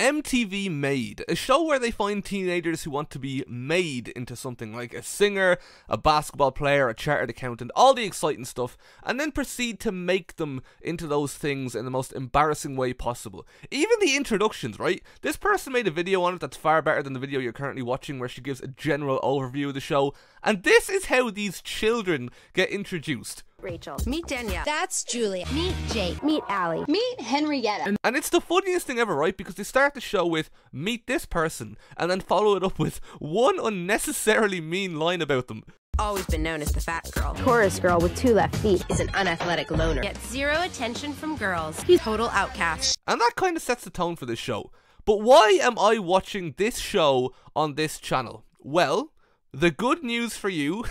MTV Made, a show where they find teenagers who want to be made into something like a singer, a basketball player, a chartered accountant, all the exciting stuff, and then proceed to make them into those things in the most embarrassing way possible. Even the introductions, right? This person made a video on it that's far better than the video you're currently watching, where she gives a general overview of the show, and this is how these children get introduced. Rachel. Meet Danielle. That's Julia. Meet Jake. Meet Allie. Meet Henrietta. And it's the funniest thing ever, right? Because they start the show with, meet this person, and then follow it up with one unnecessarily mean line about them. Always been known as the fat girl. Chorus girl with 2 left feet. Is an unathletic loner. Gets zero attention from girls. He's total outcast. And that kind of sets the tone for this show. But why am I watching this show on this channel? Well, the good news for you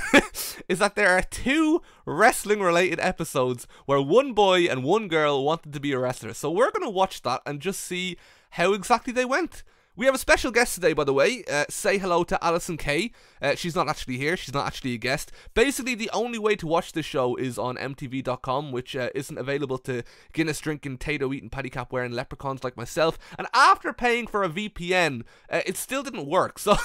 is that there are 2 wrestling related episodes where one boy and one girl wanted to be a wrestler. So we're going to watch that and just see how exactly they went. We have a special guest today, by the way. Say hello to Alison Kay. She's not actually here. She's not actually a guest. Basically, the only way to watch this show is on MTV.com, which isn't available to Guinness drinking, Tato eating, patty cap wearing leprechauns like myself. And after paying for a VPN, it still didn't work. So,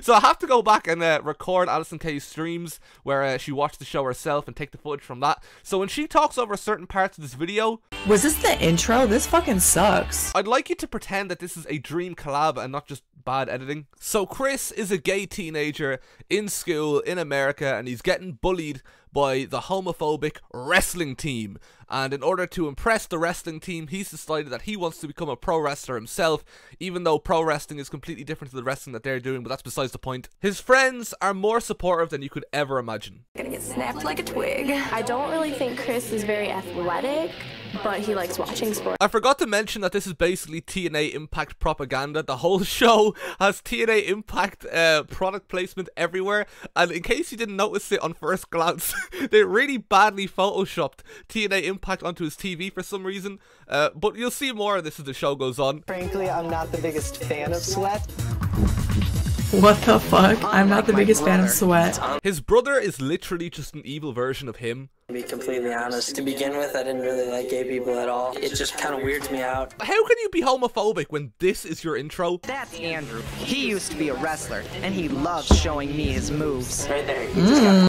so I have to go back and record Alison Kay's streams where she watched the show herself and take the footage from that. So when she talks over certain parts of this video... Was this the intro? This fucking sucks. I'd like you to pretend that this is a dream collab and not just bad editing. So Chris is a gay teenager in school in America, and he's getting bullied by the homophobic wrestling team. And in order to impress the wrestling team, he's decided that he wants to become a pro wrestler himself, even though pro wrestling is completely different to the wrestling that they're doing, but that's besides the point. His friends are more supportive than you could ever imagine. Gonna get snapped like a twig. I don't really think Chris is very athletic, but he likes watching sports. I forgot to mention that this is basically TNA Impact propaganda. The whole show has TNA Impact product placement everywhere, and in case you didn't notice it on first glance, they really badly photoshopped TNA Impact onto his TV for some reason, but you'll see more of this as the show goes on. Frankly, I'm not the biggest fan of sweat. What the fuck? I'm not the biggest fan of sweat. His brother is literally just an evil version of him. To be completely honest, to begin with, I didn't really like gay people at all. It just kind of weirds me out. How can you be homophobic when this is your intro? That's Andrew. He used to be a wrestler, and he loves showing me his moves. Right there.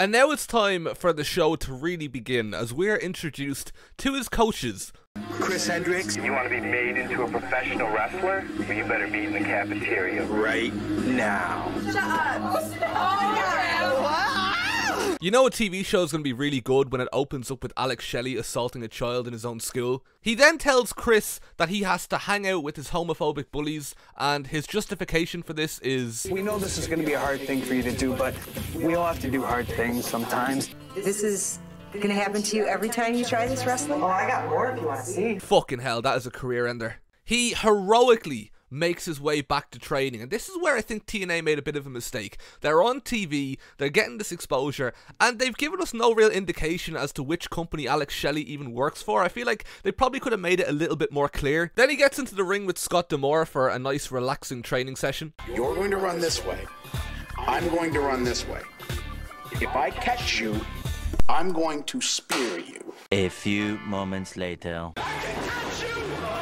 And now it's time for the show to really begin, as we're introduced to his coaches. Chris Hendricks. You want to be made into a professional wrestler? Well, you better be in the cafeteria Right now. You know a TV show is going to be really good when it opens up with Alex Shelley assaulting a child in his own school? He then tells Chris that he has to hang out with his homophobic bullies, and his justification for this is... We know this is going to be a hard thing for you to do, but we all have to do hard things sometimes. This is gonna happen to you every time you try this wrestling? Oh, I got more if you want to see. Fucking hell, that is a career ender. He heroically makes his way back to training, and this is where I think TNA made a bit of a mistake. They're on TV, they're getting this exposure, and they've given us no real indication as to which company Alex Shelley even works for. I feel like they probably could have made it a little bit more clear. Then he gets into the ring with Scott D'Amore for a nice relaxing training session. You're going to run this way. I'm going to run this way. If I catch you, I'm going to spear you. A few moments later.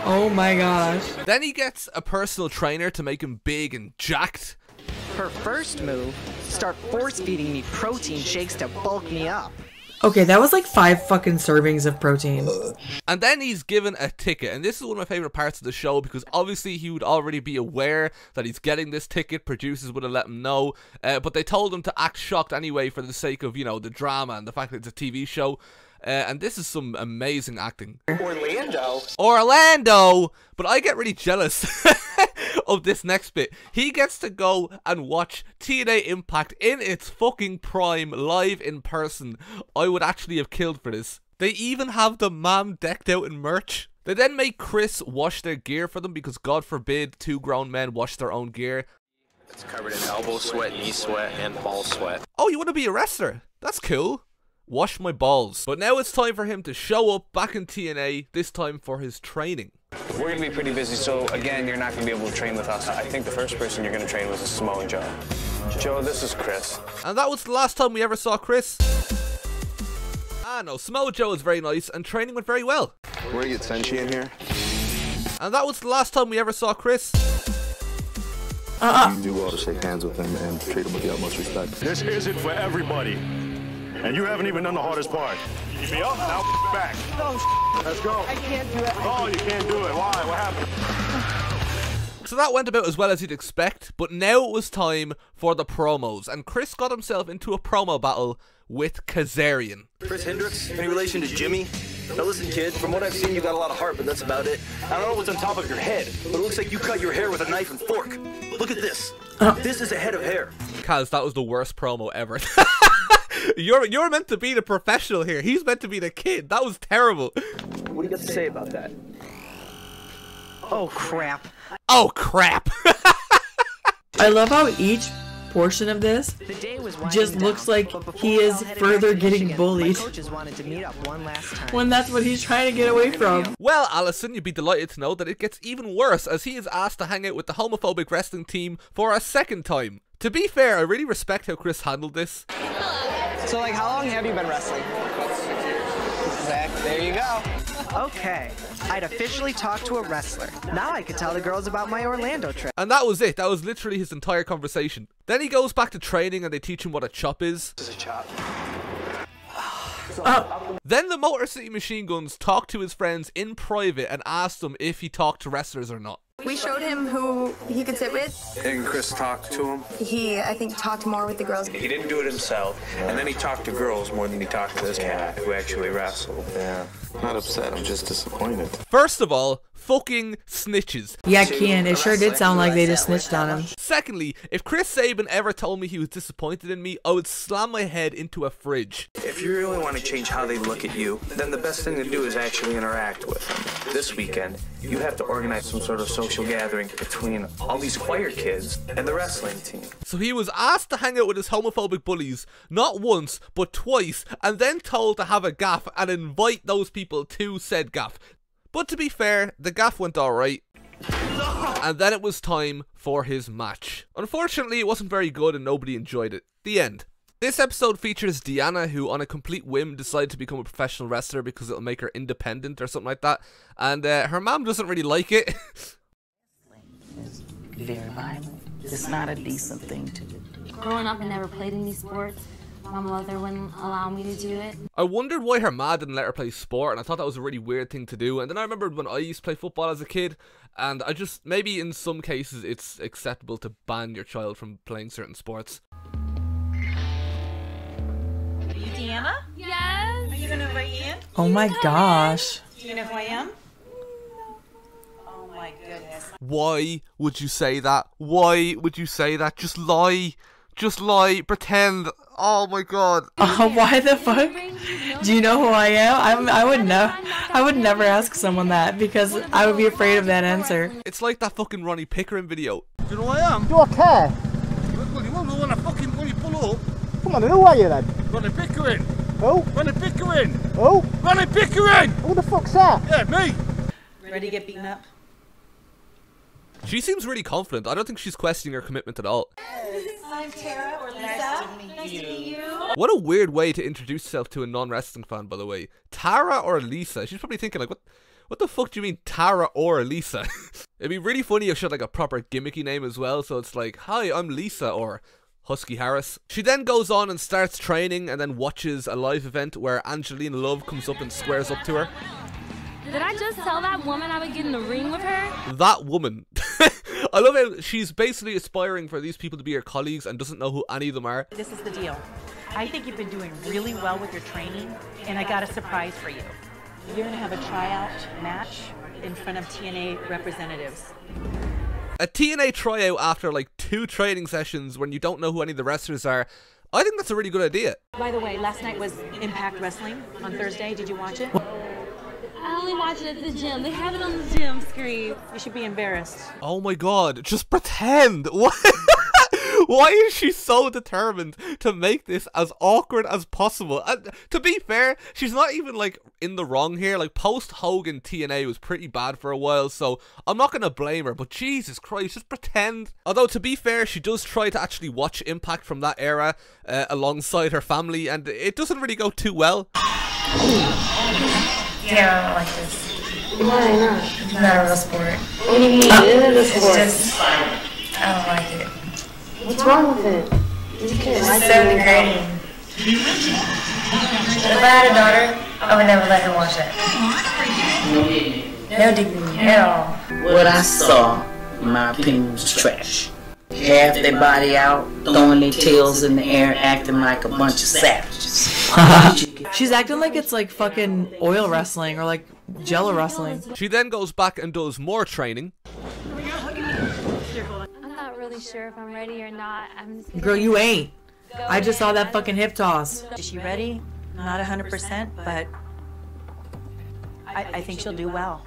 Oh my gosh. Then he gets a personal trainer to make him big and jacked. Her first move, start force-feeding me protein shakes to bulk me up. Okay, that was like 5 fucking servings of protein. And then he's given a ticket, and this is one of my favourite parts of the show, because obviously he would already be aware that he's getting this ticket. Producers would have let him know, but they told him to act shocked anyway for the sake of, you know, the drama and the fact that it's a TV show. And this is some amazing acting. Orlando! But I get really jealous of this next bit. He gets to go and watch TNA Impact in its fucking prime, live in person. I would actually have killed for this. They even have the mom decked out in merch. They then make Chris wash their gear for them, because God forbid 2 grown men wash their own gear. It's covered in elbow sweat, knee sweat, and ball sweat. Oh, you want to be a wrestler? That's cool. Wash my balls. But now it's time for him to show up back in TNA, this time for his training. We're going to be pretty busy, so again, you're not going to be able to train with us. I think the first person you're going to train with is Samoa Joe. Joe, this is Chris. And that was the last time we ever saw Chris. Ah no, Samoa Joe is very nice, and training went very well. We're going to get Senshi in here. And that was the last time we ever saw Chris. You do well to shake hands with him and treat him with the utmost respect. This isn't for everybody. And you haven't even done the hardest part. Keep me up, now back. Oh, let's go. I can't do it. Oh, you can't do it. Why? What happened? So that went about as well as you'd expect, but now it was time for the promos, and Chris got himself into a promo battle with Kazarian. Chris Hendricks, any relation to Jimmy? Now listen, kid, from what I've seen, you got a lot of heart, but that's about it. I don't know what's on top of your head, but it looks like you cut your hair with a knife and fork. Look at this. This is a head of hair. Kaz, that was the worst promo ever. You're meant to be the professional here. He's meant to be the kid. That was terrible. What do you got to say about that? Oh, crap. Oh, crap. I love how each portion of this just looks like he is further getting bullied when that's what he's trying to get away from. Well, Allison, you'd be delighted to know that it gets even worse as he is asked to hang out with the homophobic wrestling team for a second time. To be fair, I really respect how Chris handled this. So, like, how long have you been wrestling? Zach, there you go. Okay, I'd officially talked to a wrestler. Now I could tell the girls about my Orlando trip. And that was it. That was literally his entire conversation. Then he goes back to training and they teach him what a chop is. This is a chop. Then the Motor City Machine Guns talked to his friends in private and asked them if he talked to wrestlers or not. We showed him who he could sit with. And Chris talked to him? He, I think, talked more with the girls. He didn't do it himself, and then he talked to girls more than he talked to this cat who actually wrestled. Yeah. I'm not upset, I'm just disappointed. First of all, fucking snitches. Yeah, Kian, it sure did sound like they just snitched on him. Secondly, if Chris Sabin ever told me he was disappointed in me, I would slam my head into a fridge. If you really want to change how they look at you, then the best thing to do is actually interact with them. This weekend, you have to organize some sort of social gathering between all these choir kids and the wrestling team. So he was asked to hang out with his homophobic bullies, not once, but twice, and then told to have a gaff and invite those people to said gaff. But to be fair, the gaff went alright. And then it was time for his match. Unfortunately, it wasn't very good and nobody enjoyed it. The end. This episode features Deanna, who on a complete whim decided to become a professional wrestler because it'll make her independent or something like that. And her mom doesn't really like it. It's very violent. It's not a decent thing to do. Growing up, I never played any sports. My mother wouldn't allow me to do it. I wondered why her ma didn't let her play sport, and I thought that was a really weird thing to do. And then I remembered when I used to play football as a kid, and I just, maybe in some cases it's acceptable to ban your child from playing certain sports. Are you Deanna? Yes. Are you gonna invite Ian? Oh my gosh. Do you know who I am? Oh my goodness. Why would you say that? Why would you say that? Just lie. Just lie. Pretend. Oh my god. Why the fuck? Do you know who I am? I would know. I would never ask someone that because I would be afraid of that answer. It's like that fucking Ronnie Pickering video. Do you know who I am? Do I care? Well, you won't know when you pull up. Come on, who are you then? Ronnie Pickering. Who? Ronnie Pickering. Who? Ronnie Pickering! Who the fuck's that? Yeah, me. Ready to get beaten up? She seems really confident. I don't think she's questioning her commitment at all. I'm Tara or Lisa. Nice to meet you. What a weird way to introduce yourself to a non-wrestling fan, by the way. Tara or Lisa? She's probably thinking, like, what the fuck do you mean Tara or Lisa? It'd be really funny if she had, like, a proper gimmicky name as well. So it's like, hi, I'm Lisa, or Husky Harris. She then goes on and starts training and then watches a live event where Angelina Love comes up and squares up to her. Did I just tell that woman I would get in the ring with her? That woman. I love how she's basically aspiring for these people to be her colleagues and doesn't know who any of them are. This is the deal. I think you've been doing really well with your training, and I got a surprise for you. You're going to have a tryout match in front of TNA representatives. A TNA tryout after like 2 training sessions when you don't know who any of the wrestlers are. I think that's a really good idea. By the way, last night was Impact Wrestling on Thursday. Did you watch it? I only watch it at the gym. They have it on the gym screen. You should be embarrassed. Oh my god, just pretend. What? Why is she so determined to make this as awkward as possible? And to be fair, she's not even like in the wrong here. Like post Hogan TNA was pretty bad for a while, so I'm not going to blame her, but Jesus Christ, just pretend. Although to be fair, she does try to actually watch Impact from that era alongside her family, and it doesn't really go too well. Tara, like this. Why not? It's not a real sport. What do you mean? It is a sport. It's just, I don't like it. What's wrong with it? It's so degrading. If I had a daughter, I would never let her watch it. No dignity at all. What I saw, in my opinion, was trash. Half their body out, throwing their tails in the air, acting like a bunch of savages. She's acting like it's like fucking oil wrestling or like jello wrestling. She then goes back and does more training. I'm not really sure if I'm ready or not. Girl, you ain't. I just saw that fucking hip toss. Is she ready? Not 100%, but I think she'll do well.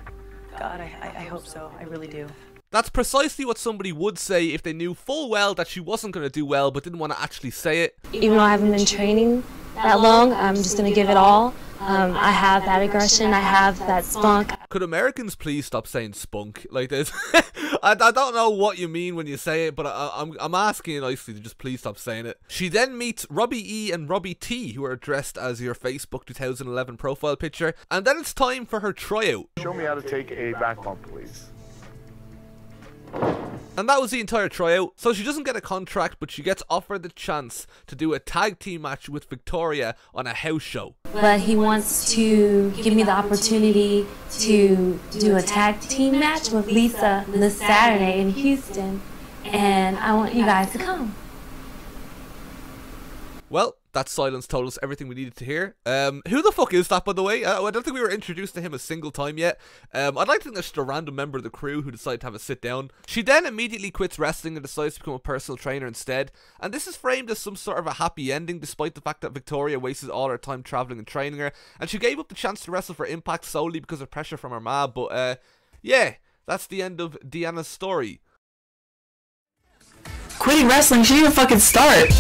God, I hope so. I really do. That's precisely what somebody would say if they knew full well that she wasn't going to do well but didn't want to actually say it. Even though I haven't been training that long, I'm just going to give it all. I have that aggression, I have that spunk. Could Americans please stop saying spunk like this? I don't know what you mean when you say it, but I'm asking you nicely to just please stop saying it. She then meets Robbie E and Robbie T, who are dressed as your Facebook 2011 profile picture, and then it's time for her tryout. Show me how to take a back bump, please. And that was the entire tryout. So she doesn't get a contract, but she gets offered the chance to do a tag team match with Victoria on a house show. But he wants to give me the opportunity to do a tag team match with Lisa this Saturday in Houston. And I want you guys to come. Well, that silence told us everything we needed to hear. Who the fuck is that, by the way? I don't think we were introduced to him a single time yet. I'd like to think that's just a random member of the crew who decided to have a sit down. She then immediately quits wrestling and decides to become a personal trainer instead. And this is framed as some sort of a happy ending, despite the fact that Victoria wasted all her time traveling and training her. And she gave up the chance to wrestle for Impact solely because of pressure from her ma. But yeah, that's the end of Deanna's story. Quitting wrestling, she didn't even fucking start.